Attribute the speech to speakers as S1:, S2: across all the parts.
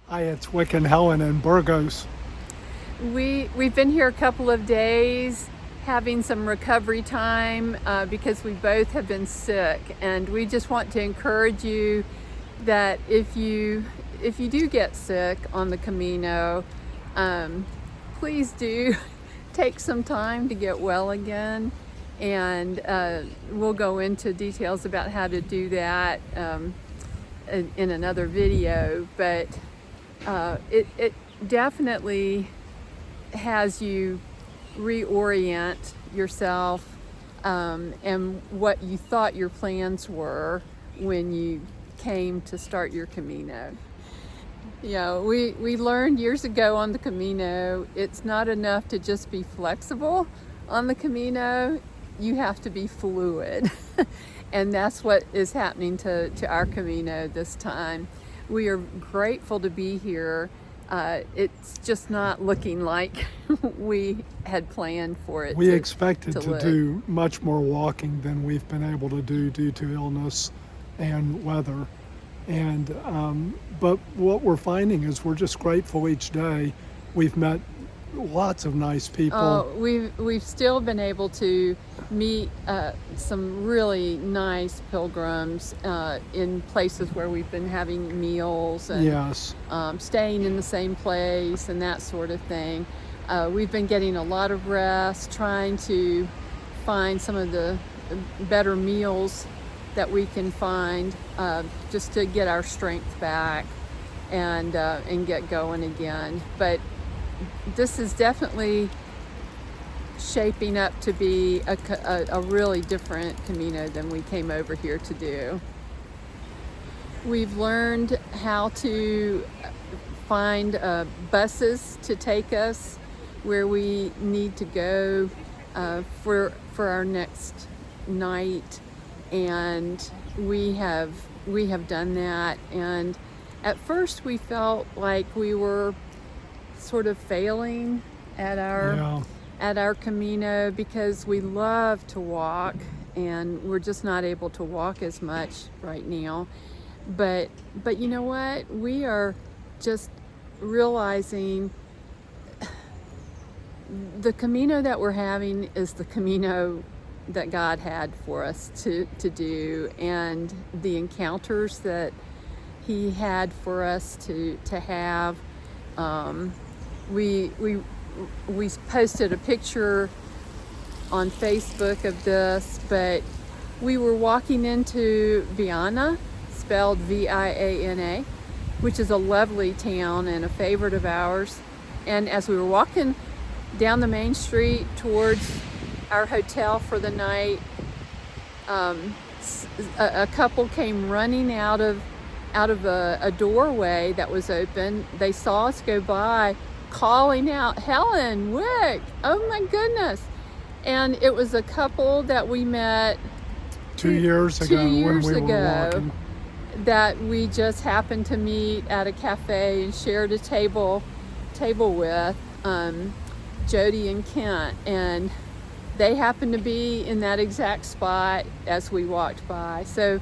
S1: Hi, it's Wick and Helen in Burgos.
S2: We've been here a couple of days having some recovery time because we both have been sick, and we just want to encourage you that if you do get sick on the Camino, please do take some time to get well again, and we'll go into details about how to do that in another video, but it definitely has you reorient yourself and what you thought your plans were when you came to start your Camino. You know, we learned years ago on the Camino, it's not enough to just be flexible on the Camino, you have to be fluid. And that's what is happening to our Camino this time. We are grateful to be here. It's just not looking like we had planned for it.
S1: We expected to
S2: look.
S1: do much more walking than we've been able to do due to illness and weather. And but what we're finding is we're just grateful each day. We've met lots of nice people.
S2: We've still been able to meet some really nice pilgrims in places where we've been having meals and
S1: Yes.
S2: Staying in the same place and that sort of thing. We've been getting a lot of rest, trying to find some of the better meals that we can find just to get our strength back and get going again. But this is definitely shaping up to be a really different Camino than we came over here to do. We've learned how to find buses to take us where we need to go for our next night, and we have done that. And at first we felt like we were sort of failing at our Camino because we love to walk and we're just not able to walk as much right now. But you know what? We are just realizing the Camino that we're having is the Camino that God had for us to do, and the encounters that He had for us to have. We posted a picture on Facebook of this, but we were walking into Viana, spelled V-I-A-N-A, which is a lovely town and a favorite of ours. And as we were walking down the main street towards our hotel for the night, a couple came running out of a doorway that was open. They saw us go by, calling out, "Helen, Wick, oh my goodness." And it was a couple that we met
S1: 2 years ago when we were walking.
S2: That we just happened to meet at a cafe and shared a table with, Jody and Kent, and they happened to be in that exact spot as we walked by. So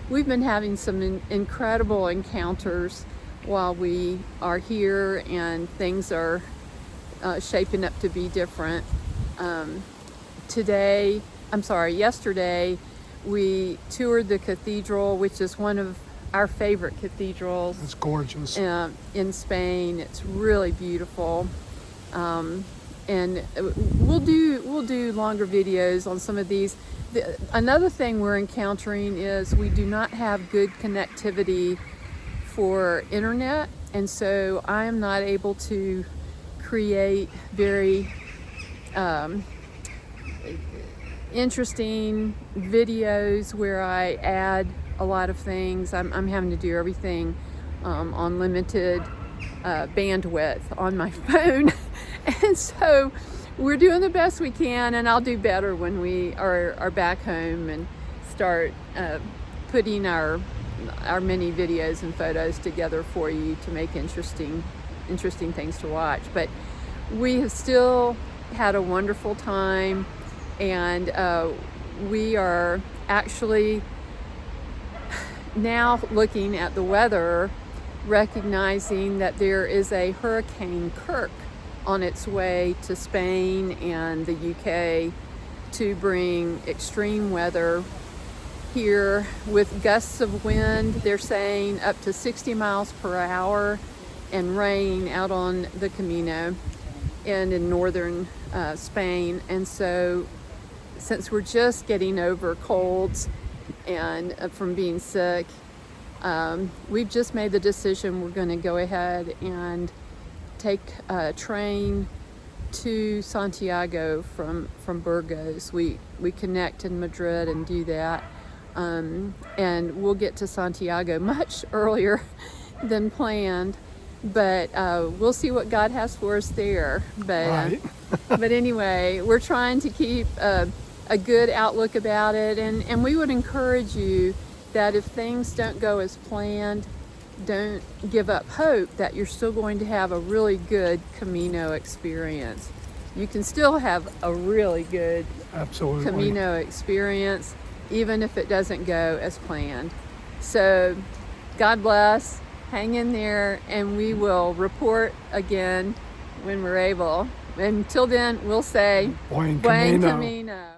S2: we've been having some incredible encounters while we are here, and things are shaping up to be different. Yesterday, we toured the cathedral, which is one of our favorite cathedrals.
S1: It's gorgeous.
S2: In Spain. It's really beautiful. And we'll do longer videos on some of these. Another thing we're encountering is we do not have good connectivity for internet, and so I am not able to create very interesting videos where I add a lot of things. I'm having to do everything on limited bandwidth on my phone. And so we're doing the best we can, and I'll do better when we are back home and start putting our many videos and photos together for you to make interesting things to watch. But we have still had a wonderful time, and we are actually now looking at the weather recognizing that there is a Hurricane Kirk on its way to Spain and the UK to bring extreme weather here with gusts of wind. They're saying up to 60 miles per hour and rain out on the Camino and in northern Spain. And so since we're just getting over colds and from being sick, we've just made the decision we're going to go ahead and take a train to Santiago from Burgos. We connect in Madrid and do that, and we'll get to Santiago much earlier than planned, but we'll see what God has for us there. But
S1: Right.
S2: but anyway, we're trying to keep a good outlook about it, and we would encourage you that if things don't go as planned, don't give up hope that you're still going to have a really good Camino experience. You can still have a really good
S1: Absolutely.
S2: Camino experience, even if it doesn't go as planned. So, God bless, hang in there, and we will report again when we're able. Until then, we'll say,
S1: Buen
S2: Buen
S1: Camino.
S2: Camino.